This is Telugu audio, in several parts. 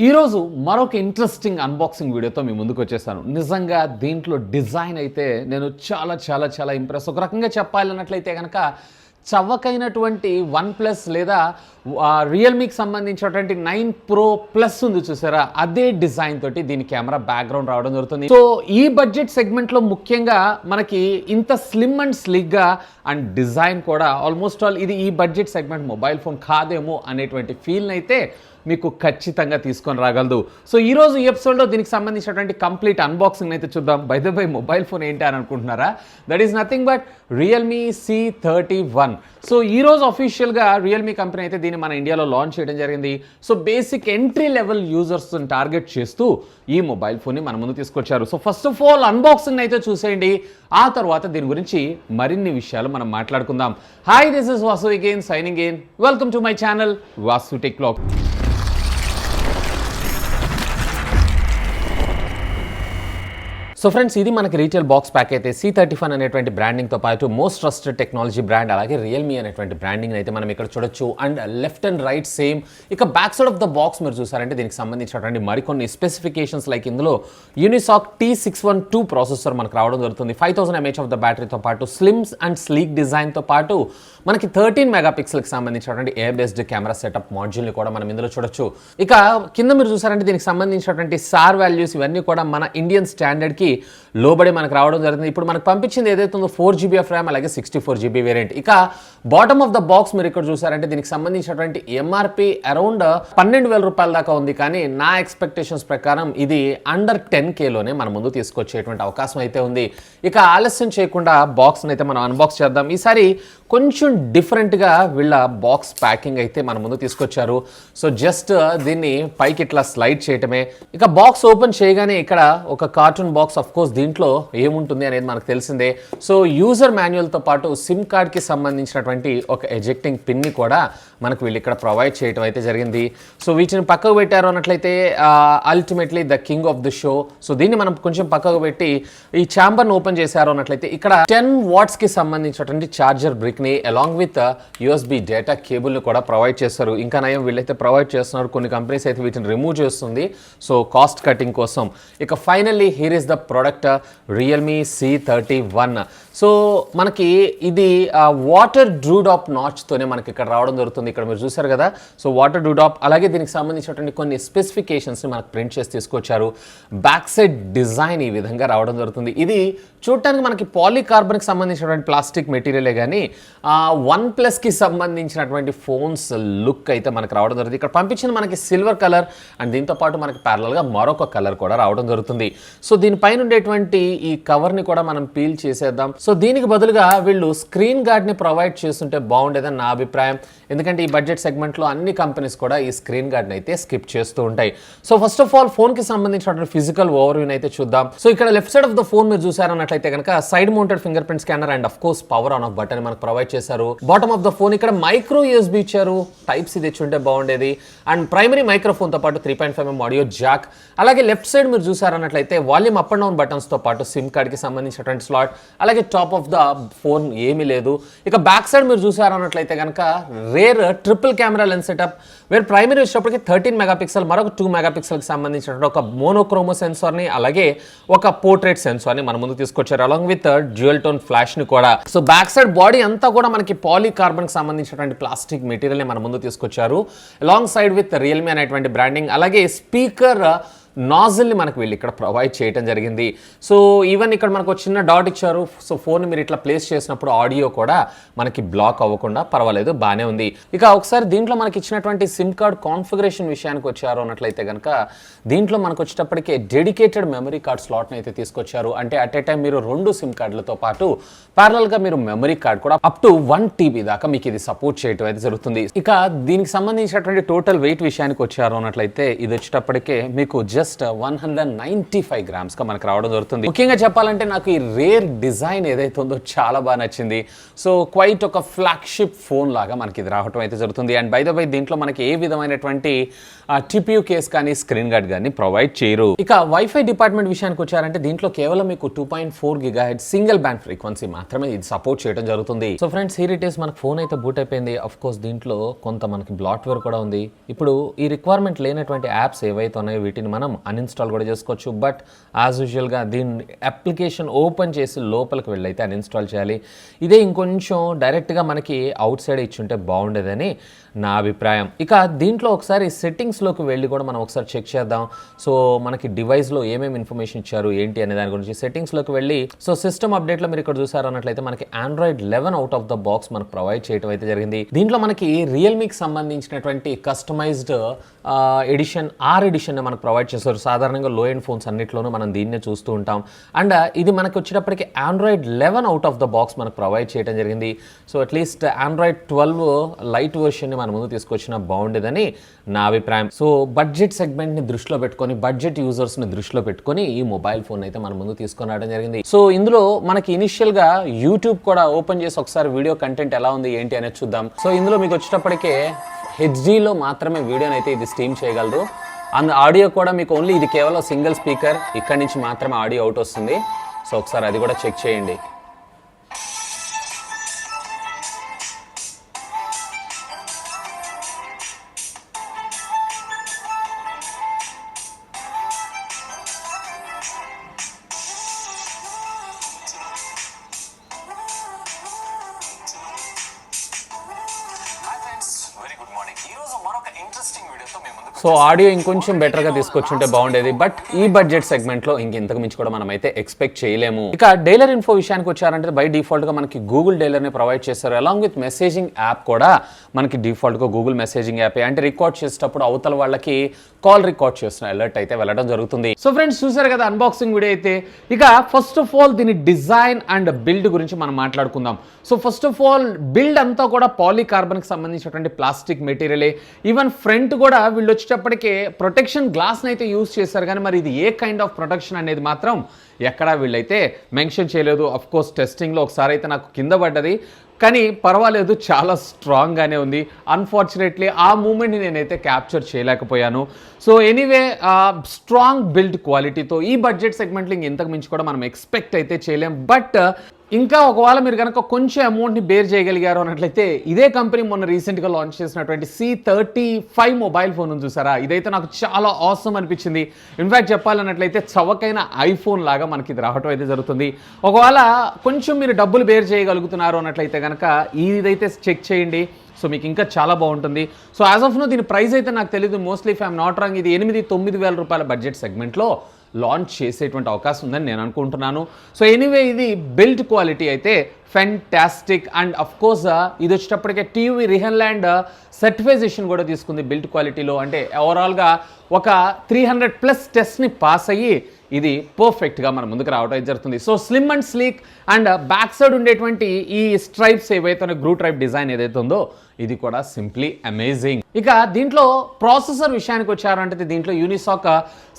ఈరోజు మరొక ఇంట్రెస్టింగ్ అన్బాక్సింగ్ వీడియోతో మీ ముందుకు వచ్చేసాను. నిజంగా దీంట్లో డిజైన్ అయితే నేను చాలా ఇంప్రెస్. ఒక రకంగా చెప్పాలన్నట్లయితే కనుక చవకైనటువంటి OnePlus లేదా రియల్మీకి సంబంధించినటువంటి 9 Pro Plus ఉంది చూసారా, అదే డిజైన్ తోటి దీని కెమెరా బ్యాక్గ్రౌండ్ రావడం జరుగుతుంది. సో ఈ బడ్జెట్ సెగ్మెంట్లో ముఖ్యంగా మనకి ఇంత స్లిమ్ అండ్ స్లిక్గా అండ్ డిజైన్ కూడా ఆల్మోస్ట్ ఆల్ ఇది ఈ బడ్జెట్ సెగ్మెంట్ మొబైల్ ఫోన్ కాదేమో అనేటువంటి ఫీల్ని అయితే మీకు ఖచ్చితంగా తీసుకొని రాగలదు. సో ఈరోజు ఈ ఎపిసోడ్లో దీనికి సంబంధించినటువంటి కంప్లీట్ అన్బాక్సింగ్ అయితే చూద్దాం. By the by mobile phone ఏంటి అని అనుకుంటున్నారా? That is nothing but Realme C31. So ఈరోజు అఫీషియల్గా రియల్మీ కంపెనీ అయితే దీన్ని మన ఇండియాలో లాంచ్ చేయడం జరిగింది. సో బేసిక్ ఎంట్రీ లెవెల్ యూజర్స్ని టార్గెట్ చేస్తూ ఈ మొబైల్ ఫోన్ని మన ముందు తీసుకొచ్చారు. So first of all unboxing అయితే చూసేయండి, ఆ తర్వాత దీని గురించి మరిన్ని విషయాలు మనం మాట్లాడుకుందాం. Hi, this is Vasu again signing in. Welcome to my channel Vaasutechvlogs. So friends, ఇది మనకి రీటైల్ బాక్స్ ప్యాక్ అయితే C31 అనేటువంటి బ్రాండింగ్తో పాటు మోస్ట్ ట్రస్టెడ్ టెక్నాలజీ బ్రాండ్ అలాగే రియల్మీ అనేటువంటి బ్రాండింగ్ అయితే మనం ఇక్కడ చూడొచ్చు. And left and right same. ఇక back side of the box మీరు చూసారంటే దీనికి సంబంధించినటువంటి మరికొన్ని స్పెసిఫికేషన్స్ లైక్ ఇందులో యూనిసాక్ T612 ప్రాసెసర్ మనకు రావడం జరుగుతుంది. 5000 mAh ఆఫ్ ద బ్యాటరీతో పాటు స్లిమ్స్ అండ్ స్లీక్ డిజైన్తో పాటు మనకి 13 మెగాపిక్సెల్కి సంబంధించినటువంటి ఎయిర్ బేస్డ్ కెమెరా సెటప్ మాడ్యూల్ని కూడా మనం ఇందులో చూడొచ్చు. ఇక కింద మీరు చూసారంటే దీనికి సంబంధించినటువంటి సార్ వాల్యూస్ ఇవన్నీ కూడా మన ఇండియన్ స్టాండర్డ్కి లోబడి మనకు రావడం జరుగుతుంది. ఇప్పుడు మనకు పంపించింది ఏదైతే ఉందో 4GB ఆఫ్ ర్యామ్ అలాగే 64GB వేరియంట్. ఇక బాటమ్ ఆఫ్ ద బాక్స్ మీరు ఇక్కడ చూసారంటే దీనికి సంబంధించినటువంటి ఎంఆర్పి అరౌండ్ 12,000 రూపాయల దాకా ఉంది. కానీ నా ఎక్స్పెక్టేషన్స్ ప్రకారం ఇది అండర్ 10Kలోనే మన ముందు తీసుకొచ్చేటువంటి అవకాశం అయితే ఉంది. ఇక ఆలస్యం చేయకుండా బాక్స్ని అయితే మనం అన్బాక్స్ చేద్దాం. ఈసారి కొంచెం డిఫరెంట్గా వీళ్ళ బాక్స్ ప్యాకింగ్ అయితే మన ముందు తీసుకొచ్చారు. సో జస్ట్ దీన్ని పైకి ఇట్లా స్లైడ్ చేయటమే. ఇక బాక్స్ ఓపెన్ చేయగానే ఇక్కడ ఒక కార్టూన్ బాక్స్, ఆఫ్ కోర్స్ దీంట్లో ఏముంటుంది అనేది మనకు తెలిసిందే. సో యూజర్ మాన్యువల్తో పాటు సిమ్ కార్డ్కి సంబంధించినటువంటి ఒక ఎజెక్టింగ్ పిన్ని కూడా మనకు వీళ్ళు ఇక్కడ ప్రొవైడ్ చేయడం అయితే జరిగింది. సో వీటిని పక్కకు పెట్టారు అన్నట్లయితే ultimately the king of the show. So దీన్ని మనం కొంచెం పక్కకు పెట్టి ఈ ఛాంబర్ని ఓపెన్ చేశారు అన్నట్లయితే ఇక్కడ 10 వాట్స్కి సంబంధించినటువంటి ఛార్జర్ బ్రిక్ని అలాంగ్ విత్ USB డేటా కేబుల్ని కూడా ప్రొవైడ్ చేస్తారు. ఇంకా నయం వీళ్ళైతే ప్రొవైడ్ చేస్తున్నారు, కొన్ని కంపెనీస్ అయితే వీటిని రిమూవ్ చేస్తుంది సో కాస్ట్ కటింగ్ కోసం. ఇక finally here is the product Realme C31. So మనకి ఇది వాటర్ డ్రూడాప్ నాచ్తోనే మనకి ఇక్కడ రావడం జరుగుతుంది. ఇక్కడ మీరు చూసారు కదా, సో వాటర్ డ్రూడాప్ అలాగే దీనికి సంబంధించినటువంటి కొన్ని స్పెసిఫికేషన్స్ని మనకు ప్రింట్ చేసి తీసుకొచ్చారు. బ్యాక్ సైడ్ డిజైన్ ఈ విధంగా రావడం జరుగుతుంది. ఇది చూడటానికి మనకి పాలీకార్బన్కి సంబంధించినటువంటి ప్లాస్టిక్ మెటీరియలే కానీ OnePlusకి సంబంధించినటువంటి ఫోన్స్ లుక్ అయితే మనకు రావడం జరుగుతుంది. ఇక్కడ పంపించింది మనకి సిల్వర్ కలర్ అండ్ దీంతో పాటు మనకి ప్యారలల్గా మరొక కలర్ కూడా రావడం జరుగుతుంది. సో దీనిపైన ఉండేటువంటి ఈ కవర్ని కూడా మనం పీల్ చేసేద్దాం. సో దీనికి బదులుగా వీళ్ళు స్క్రీన్ గార్డ్ని ప్రొవైడ్ చేస్తుంటే బాగుండేదని నా అభిప్రాయం. ఎందుకంటే ఈ బడ్జెట్ సెగ్మెంట్లో అన్ని కంపెనీస్ కూడా ఈ స్క్రీన్ గార్డ్ని అయితే స్కిప్ చేస్తూ ఉంటాయి. సో ఫస్ట్ ఆఫ్ ఆల్ ఫోన్కి సంబంధించినటువంటి ఫిజికల్ ఓవర్వ్యూని అయితే చూద్దాం. సో ఇక్కడ left side of the phone మీరు చూసారన్నట్లయితే కనుక side mounted finger print scanner and of course power on off button మనకు ప్రొవైడ్ చేశారు. బాటమ్ ఆఫ్ ద ఫోన్ ఇక్కడ మైక్రో USB ఇచ్చారు. టైప్స్ ఇది తెచ్చుంటే బాగుండేది. అండ్ ప్రైమరీ మైక్రోఫోన్తో పాటు 3.5mm ఆడియో జాక్. అలాగే లెఫ్ట్ సైడ్ మీరు చూసారన్నట్లయితే వాల్యూమ్ అప్ అండ్ డౌన్ బటన్స్తో పాటు సిమ్ కార్డ్కి సంబంధించినటువంటి స్లాట్. అలాగే టాప్ ఆఫ్ ద ఫోన్ ఏమీ లేదు. ఇక బ్యాక్ సైడ్ మీరు చూసారన్నట్లయితే కనుక rear triple camera lens setup, where primary వచ్చేటప్పటికి 13 మెగాపిక్సెల్ మరొక 2 మెగాపిక్సెల్కి సంబంధించినటువంటి ఒక మోనోక్రోమో సెన్సార్ని అలాగే ఒక పోర్ట్రేట్ సెన్సార్ని మన ముందు తీసుకొచ్చారు అలాంగ్ విత్ డ్యూయల్ టోన్ ఫ్లాష్ని కూడా. సో బ్యాక్ సైడ్ బాడీ అంతా కూడా మనకి పాలీకార్బన్కి సంబంధించినటువంటి ప్లాస్టిక్ మెటీరియల్ని మన ముందు తీసుకొచ్చారు అలాంగ్ సైడ్ విత్ రియల్మీ అనేటువంటి బ్రాండింగ్. అలాగే స్పీకర్ నాజిల్ని మనకు వీళ్ళు ఇక్కడ ప్రొవైడ్ చేయడం జరిగింది. సో ఈవెన్ ఇక్కడ మనకు చిన్న డాట్ ఇచ్చారు. సో ఫోన్ మీరు ఇట్లా ప్లేస్ చేసినప్పుడు ఆడియో కూడా మనకి బ్లాక్ అవ్వకుండా పర్వాలేదు, బాగానే ఉంది. ఇక ఒకసారి దీంట్లో మనకి ఇచ్చినటువంటి సిమ్ కార్డ్ కాన్ఫిగరేషన్ విషయానికి వచ్చారు అన్నట్లయితే కనుక దీంట్లో మనకు వచ్చేటప్పటికే డెడికేటెడ్ మెమరీ కార్డ్ స్లాట్ని అయితే తీసుకొచ్చారు. అంటే అట్ ఏ టైం మీరు 2 సిమ్ కార్డులతో పాటు ప్యారలల్గా మీరు మెమరీ కార్డ్ కూడా అప్ టు 1TB దాకా మీకు ఇది సపోర్ట్ చేయడం అయితే జరుగుతుంది. ఇక దీనికి సంబంధించినటువంటి టోటల్ వెయిట్ విషయానికి వచ్చారు అన్నట్లయితే ఇది వచ్చేటప్పటికే మీకు జస్ట్ 195 గ్రామ్స్గా మనకు రావడం జరుగుతుంది. ముఖ్యంగా చెప్పాలంటే నాకు ఈ రేర్ డిజైన్ ఏదైతే ఉందో చాలా బాగా నచ్చింది. సో క్వైట్ ఒక ఫ్లాగ్షిప్ ఫోన్ లాగా మనకి ఇది రావడం అయితే జరుగుతుంది. అండ్ బై ద వై దీంట్లో మనకి ఏ విధమైనటువంటి టిపియూ కేస్ కానీ స్క్రీన్ గార్డ్ కానీ ప్రొవైడ్ చేయరు. ఇక వైఫై డిపార్ట్మెంట్ విషయానికి వచ్చారంటే దీంట్లో కేవలం మీకు 2.4 GHz సింగిల్ బ్యాండ్ ఫ్రీక్వెన్సీ మాత్రమే ఇది సపోర్ట్ చేయడం జరుగుతుంది. So friends, here it is, మనకు ఫోన్ అయితే బూట్ అయిపోయింది. అఫ్ కోర్స్ దీంట్లో కొంత మనకి బ్లాట్వేర్ కూడా ఉంది. ఇప్పుడు ఈ రిక్వైర్మెంట్ లేనటువంటి యాప్స్ ఏవైతే ఉన్నాయో వీటిని మనం అన్ఇన్స్టాల్ కూడా చేసుకోవచ్చు. బట్ యాజ్ యూజువల్గా దీన్ని అప్లికేషన్ ఓపెన్ చేసి లోపలికి వెళ్ళైతే అన్ఇన్స్టాల్ చేయాలి. ఇదే ఇంకొంచెం డైరెక్ట్గా మనకి అవుట్ సైడ్ ఇచ్చుంటే బాగుండేదని నా అభిప్రాయం. ఇక దీంట్లో ఒకసారి సెట్టింగ్స్లోకి వెళ్ళి కూడా మనం ఒకసారి చెక్ చేద్దాం. సో మనకి డివైస్లో ఏమేమి ఇన్ఫర్మేషన్ ఇచ్చారు ఏంటి అనే దాని గురించి సెట్టింగ్స్లోకి వెళ్ళి, సో సిస్టమ్ అప్డేట్లో మీరు ఇక్కడ చూసారు అన్నట్లయితే మనకి Android 11 out of the box మనకు ప్రొవైడ్ చేయడం అయితే జరిగింది. దీంట్లో మనకి రియల్మీకి సంబంధించినటువంటి కస్టమైజ్డ్ ఎడిషన్ ఎడిషన్ మనకు ప్రొవైడ్ చేస్తారు. సాధారణంగా లో ఎండ్ ఫోన్స్ అన్నింటిలోనూ మనం దీన్నే చూస్తూ ఉంటాం. అండ్ ఇది మనకు వచ్చేటప్పటికి Android 11 out of the box మనకు ప్రొవైడ్ చేయడం జరిగింది. సో అట్లీస్ట్ Android 12 లైట్ వర్షన్ని మన ముందు తీసుకొచ్చిన బాగుండేదని నా అభిప్రాయం. సో బడ్జెట్ సెగ్మెంట్ని దృష్టిలో పెట్టుకొని, బడ్జెట్ యూజర్స్ని దృష్టిలో పెట్టుకొని ఈ మొబైల్ ఫోన్ అయితే మన ముందు తీసుకొని రావడం జరిగింది. సో ఇందులో మనకి ఇనిషియల్గా యూట్యూబ్ కూడా ఓపెన్ చేసి ఒకసారి వీడియో కంటెంట్ ఎలా ఉంది ఏంటి అనేది చూద్దాం. సో ఇందులో మీకు వచ్చేటప్పటికే హెచ్డీలో మాత్రమే వీడియోని అయితే ఇది స్ట్రీమ్ చేయగలరు. అండ్ ఆడియో కూడా మీకు ఓన్లీ ఇది కేవలం సింగిల్ స్పీకర్, ఇక్కడి నుంచి మాత్రమే ఆడియో అవుట్ వస్తుంది. సో ఒకసారి అది కూడా చెక్ చేయండి. సో ఆడియో ఇంకొంచెం బెటర్గా తీసుకొచ్చుంటే బాగుండేది. బట్ ఈ బడ్జెట్ సెగ్మెంట్లో ఇంతకు మించి కూడా మనం అయితే ఎక్స్పెక్ట్ చేయలేము. ఇక డైలర్ ఇన్ఫో విషయానికి వచ్చారంటే బై డిఫాల్ట్గా మనకి గూగుల్ డైలర్ని ప్రొవైడ్ చేస్తారు. అలాంగ్ విత్ మెసేజింగ్ యాప్ కూడా మనకి డిఫాల్ట్గా గూగుల్ మెసేజింగ్ యాప్ అంటే రికార్డ్ చేసేటప్పుడు అవతల వాళ్ళకి కాల్ రికార్డ్ చేస్తున్న అలర్ట్ అయితే వెళ్ళడం జరుగుతుంది. సో ఫ్రెండ్స్, చూసారు కదా అన్బాక్సింగ్ వీడియో అయితే. ఇక ఫస్ట్ ఆఫ్ ఆల్ దీని డిజైన్ అండ్ బిల్డ్ గురించి మనం మాట్లాడుకుందాం. So first of all build అంతా కూడా పాలీకార్బన్కి సంబంధించినటువంటి ప్లాస్టిక్ మెటీరియలే. ఈవెన్ ఫ్రంట్ కూడా వీళ్ళు వచ్చేటప్పటికే ప్రొటెక్షన్ గ్లాస్ని అయితే యూజ్ చేశారు. కానీ మరి ఇది ఏ కైండ్ ఆఫ్ ప్రొటెక్షన్ అనేది మాత్రం ఎక్కడా వీళ్ళైతే మెన్షన్ చేయలేదు. అఫ్ కోర్స్ టెస్టింగ్లో ఒకసారి అయితే నాకు కింద పడ్డది, కానీ పర్వాలేదు, చాలా స్ట్రాంగ్గానే ఉంది. అన్ఫార్చునేట్లీ ఆ మూమెంట్ని నేనైతే క్యాప్చర్ చేయలేకపోయాను. సో ఎనీవే, స్ట్రాంగ్ బిల్డ్ క్వాలిటీతో ఈ బడ్జెట్ సెగ్మెంట్లో ఇంతకు మించి కూడా మనం ఎక్స్పెక్ట్ అయితే చేయలేం. బట్ ఇంకా ఒకవేళ మీరు కనుక కొంచెం అమౌంట్ని బేర్ చేయగలిగారు అన్నట్లయితే ఇదే కంపెనీ మొన్న రీసెంట్గా లాంచ్ చేసినటువంటి C35 మొబైల్ ఫోన్ చూసారా, ఇదైతే నాకు చాలా ఆసమ్ అనిపించింది. ఇన్ఫ్యాక్ట్ చెప్పాలన్నట్లయితే చవకైన ఐఫోన్ లాగా మనకి ఇది రావటం అయితే జరుగుతుంది. ఒకవేళ కొంచెం మీరు డబ్బులు బేర్ చేయగలుగుతున్నారు అన్నట్లయితే కనుక ఇదైతే చెక్ చేయండి. సో మీకు ఇంకా చాలా బాగుంటుంది. సో యాజ్ ఆఫ్ నో దీని ప్రైస్ అయితే నాకు తెలియదు. Mostly if I'm not wrong ఇది 8-9 వేల రూపాయల బడ్జెట్ సెగ్మెంట్లో లాంచ్ చేసేటువంటి అవకాశం ఉందని నేను అనుకుంటున్నాను. సో ఎనీవే, ఇది బిల్డ్ క్వాలిటీ అయితే ఫెంటాస్టిక్. అండ్ అఫ్ కోర్స్ ఇది వచ్చేటప్పటికే టీవీ రిహన్లాండ్ సర్టిఫైజేషన్ కూడా తీసుకుంది బిల్డ్ క్వాలిటీలో. అంటే ఓవరాల్గా ఒక 300+ టెస్ట్ని పాస్ అయ్యి ఇది పర్ఫెక్ట్గా మన ముందుకు రావడం జరుగుతుంది. So slim and sleek and back side ఉండేటువంటి ఈ స్ట్రైప్స్ ఏవైతే గ్రూ ట్రైప్ డిజైన్ ఏదైతే ఉందో ఇది కూడా సింప్లీ అమేజింగ్. ఇక దీంట్లో ప్రాసెసర్ విషయానికి వచ్చారంటే దీంట్లో యూనిసాక్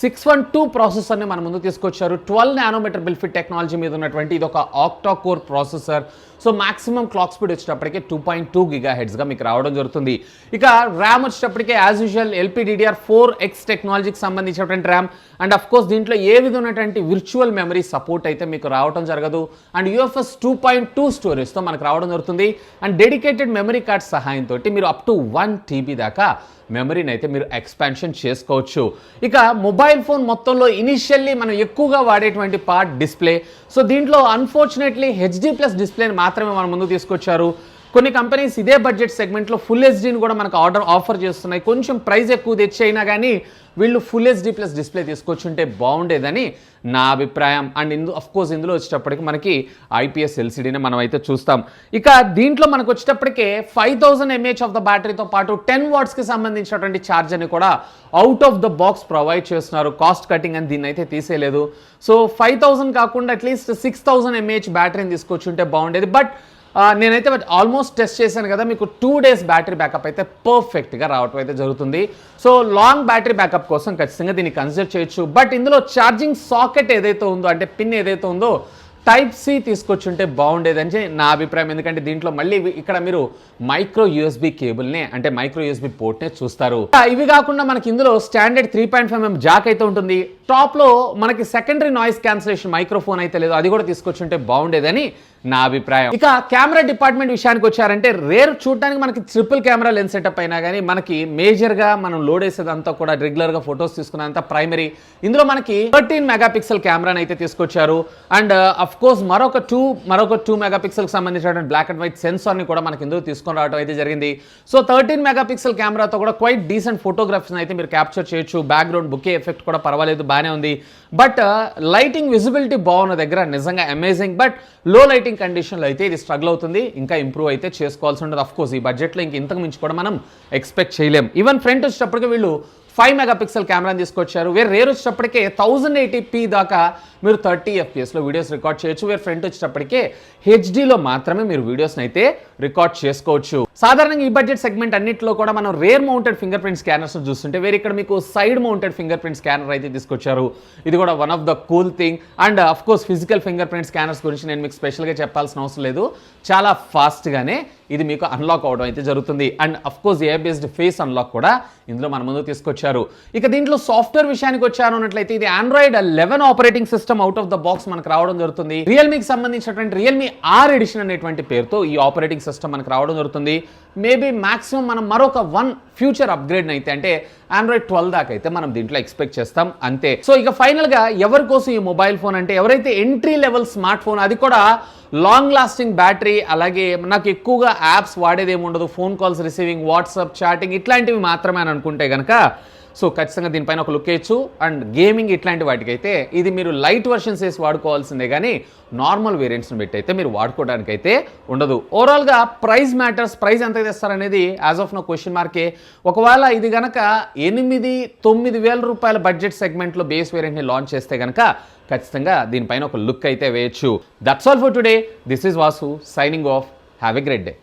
612 ప్రాసెసర్ని మన ముందు తీసుకొచ్చారు. 12 నానోమీటర్ బిల్ఫిట్ టెక్నాలజీ మీద ఉన్నటువంటి ఇది ఒక octa core processor. So maximum clock speed వచ్చేటప్పటికే 2.2 GHzగా మీకు రావడం జరుగుతుంది. ఇక ర్యామ్ వచ్చేటప్పటికే యాజ్ యూజువల్ LPDDR4X టెక్నాలజీకి సంబంధించినటువంటి ర్యామ్. అండ్ అఫ్ కోర్స్ దీంట్లో ఏ విధమైనటువంటి విర్చువల్ మెమరీ సపోర్ట్ అయితే మీకు రావడం జరగదు. అండ్ UFS 2.2 స్టోరేజ్తో మనకు రావడం జరుగుతుంది. అండ్ డెడికేటెడ్ మెమరీ కార్డ్ సహాయంతో మీరు అప్ టు 1 TB దాకా మెమరీని అయితే మీరు ఎక్స్పాన్షన్ చేసుకోవచ్చు. ఇక మొబైల్ ఫోన్ మొత్తంలో ఇనిషియల్లీ మనం ఎక్కువగా వాడేటువంటి పార్ట్ డిస్ప్లే. సో దీంట్లో అన్ఫార్చునేట్లీ HD+ డిస్ప్లేని మాత్రమే మన ముందు తీసుకొచ్చారు. కొన్ని కంపెనీస్ ఇదే బడ్జెట్ సెగ్మెంట్లో ఫుల్ హెచ్డీని కూడా మనకు ఆఫర్ చేస్తున్నాయి. కొంచెం ప్రైస్ ఎక్కువ తెచ్చి అయినా కానీ వీళ్ళు ఫుల్ HD+ డిస్ప్లే తీసుకొచ్చుంటే బాగుండేదని నా అభిప్రాయం. అండ్ కోర్స్ ఇందులో వచ్చేటప్పటికి మనకి IPS LCDని మనం అయితే చూస్తాం. ఇక దీంట్లో మనకు వచ్చేటప్పటికే 5000 mAh ఆఫ్ ద బ్యాటరీతో పాటు 10 వాట్స్కి సంబంధించినటువంటి ఛార్జర్ని కూడా out of the box provide చేస్తున్నారు. కాస్ట్ కటింగ్ అని దీన్ని అయితే తీసేయలేదు. సో 5000 కాకుండా అట్లీస్ట్ 6000 mAh బ్యాటరీని తీసుకొచ్చుంటే బాగుండేది. బట్ నేనైతే ఆల్మోస్ట్ టెస్ట్ చేశాను కదా, మీకు 2 days బ్యాటరీ బ్యాకప్ అయితే పర్ఫెక్ట్గా రావటం అయితే జరుగుతుంది. సో లాంగ్ బ్యాటరీ బ్యాకప్ కోసం ఖచ్చితంగా దీన్ని కన్సిడర్ చేయొచ్చు. బట్ ఇందులో ఛార్జింగ్ సాకెట్ ఏదైతే ఉందో, అంటే పిన్ ఏదైతే ఉందో టైప్ సి తీసుకొచ్చుంటే బాగుండేదని నా అభిప్రాయం. ఎందుకంటే దీంట్లో మళ్ళీ ఇక్కడ మీరు మైక్రో యూఎస్బి కేబుల్నే, అంటే మైక్రో యూఎస్బి పోర్ట్నే చూస్తారు. ఇవి కాకుండా మనకి ఇందులో స్టాండర్డ్ 3.5mm జాక్ అయితే ఉంటుంది. టాప్లో మనకి సెకండరీ నాయిస్ క్యాన్సిలేషన్ మైక్రోఫోన్ అయితే లేదు, అది కూడా తీసుకొచ్చుంటే బాగుండేదని నా అభిప్రాయం. ఇక కెమెరా డిపార్ట్మెంట్ విషయానికి వచ్చారంటే రేర్ చూడడానికి మనకి ట్రిపుల్ కెమెరా లెన్స్ సెటప్ అయినా కానీ మనకి మేజర్గా మనం లోడ్ వేసేదంతా కూడా రెగ్యులర్గా ఫొటోస్ తీసుకున్నంత ప్రైమరీ. ఇందులో మనకి 13 మెగాపిక్సెల్ కెమెరాని అయితే తీసుకొచ్చారు. అండ్ అఫ్ కోర్స్ మరొక 2 మెగాపిక్సెల్కి సంబంధించిన బ్లాక్ అండ్ వైట్ సెన్సార్ని కూడా మనకి ఇందులో తీసుకొని రావడం అయితే జరిగింది. సో 13 మెగాపిక్సెల్ కెమెరాతో కూడా క్వైట్ డీసెంట్ ఫోటోగ్రాఫ్స్ని అయితే మీరు క్యాప్చర్ చేయొచ్చు. బ్యాక్గ్రౌండ్ బుకే ఎఫెక్ట్ కూడా పర్వాలేదు, బాగానే ఉంది. బట్ లైటింగ్ విజిబిలిటీ బాగున్న దగ్గర నిజంగా అమేజింగ్. బట్ లో లైటింగ్ కండిషన్లో అయితే ఇది స్ట్రగుల్ అవుతుంది, ఇంకా ఇంప్రూవ్ అయితే చేసుకోవాల్సి ఉంటుంది. అఫ్ కోర్స్ ఈ బడ్జెట్లో ఇంతకు మించి కూడా మనం ఎక్స్పెక్ట్ చేయలేం. ఈవెన్ ఫ్రంట్ వచ్చేటప్పటికి వీళ్ళు 5 మెగాపిక్సెల్ కెమెరాని తీసుకొచ్చారు. వేరే రేర్ వచ్చేటప్పటికే 1080p దాకా మీరు 30 FPS వీడియోస్ రికార్డ్ చేయొచ్చు. వేరే ఫ్రంట్ వచ్చేటప్పటికే హెచ్డీలో మాత్రమే మీరు వీడియోస్ని అయితే రికార్డ్ చేసుకోవచ్చు. సాధారణంగా ఈ బడ్జెట్ సెగ్మెంట్ అన్నింటిలో కూడా మనం rare mounted finger print scanners చూస్తుంటే వేరే ఇక్కడ మీకు side mounted finger print scanner అయితే తీసుకొచ్చారు. ఇది కూడా one of the cool thing. And of course physical finger print scanners గురించి నేను మీకు స్పెషల్గా చెప్పాల్సిన అవసరం లేదు, చాలా ఫాస్ట్గానే ఇది మీకు అన్లాక్ అవడం అయితే జరుగుతుంది. And of course AI based face unlock కూడా ఇందులో మన ముందు తీసుకొచ్చారు. ఇక దీంట్లో సాఫ్ట్వేర్ విషయానికి వచ్చారు అన్నట్లయితే ఇది Android 11 operating system out of the box మనకు రావడం జరుగుతుంది. రియల్మీకి సంబంధించినటువంటి రియల్మీ ఆర్ ఎడిషన్ అనేటువంటి పేరుతో ఈ ఆపరేటింగ్ సిస్టమ్ మనకు రావడం జరుగుతుంది. మేబీ మాక్సిమం మనం మరొక 1 ఫ్యూచర్ అప్గ్రేడ్ అయితే, అంటే ఆండ్రాయిడ్ 12 దాకా అయితే మనం దీంట్లో ఎక్స్పెక్ట్ చేస్తాం అంతే. సో ఇక ఫైనల్గా ఎవరి కోసం ఈ మొబైల్ ఫోన్ అంటే ఎవరైతే ఎంట్రీ లెవెల్ స్మార్ట్ ఫోన్, అది కూడా లాంగ్ లాస్టింగ్ బ్యాటరీ, అలాగే నాకు ఎక్కువగా యాప్స్ వాడేది ఏమి ఉండదు, phone calls receiving, WhatsApp chatting ఇట్లాంటివి మాత్రమే అని అనుకుంటే కనుక సో ఖచ్చితంగా దీనిపైన ఒక లుక్ వేయచ్చు. అండ్ గేమింగ్ ఇట్లాంటి వాటికైతే ఇది మీరు లైట్ వర్షన్స్ వేసి వాడుకోవాల్సిందే కానీ నార్మల్ వేరియంట్స్ని పెట్టి అయితే మీరు వాడుకోవడానికి అయితే ఉండదు. ఓవరాల్గా ప్రైస్ మ్యాటర్స్. ప్రైస్ ఎంత తెస్తారనేది యాజ్ ఆఫ్ నో క్వశ్చన్ మార్కే. ఒకవేళ ఇది కనుక 8-9 వేల రూపాయల బడ్జెట్ సెగ్మెంట్లో బేస్ వేరియంట్ని లాంచ్ చేస్తే కనుక ఖచ్చితంగా దీనిపైన ఒక లుక్ అయితే వేయచ్చు. That's all for today. This is Vasu signing off. Have a great day.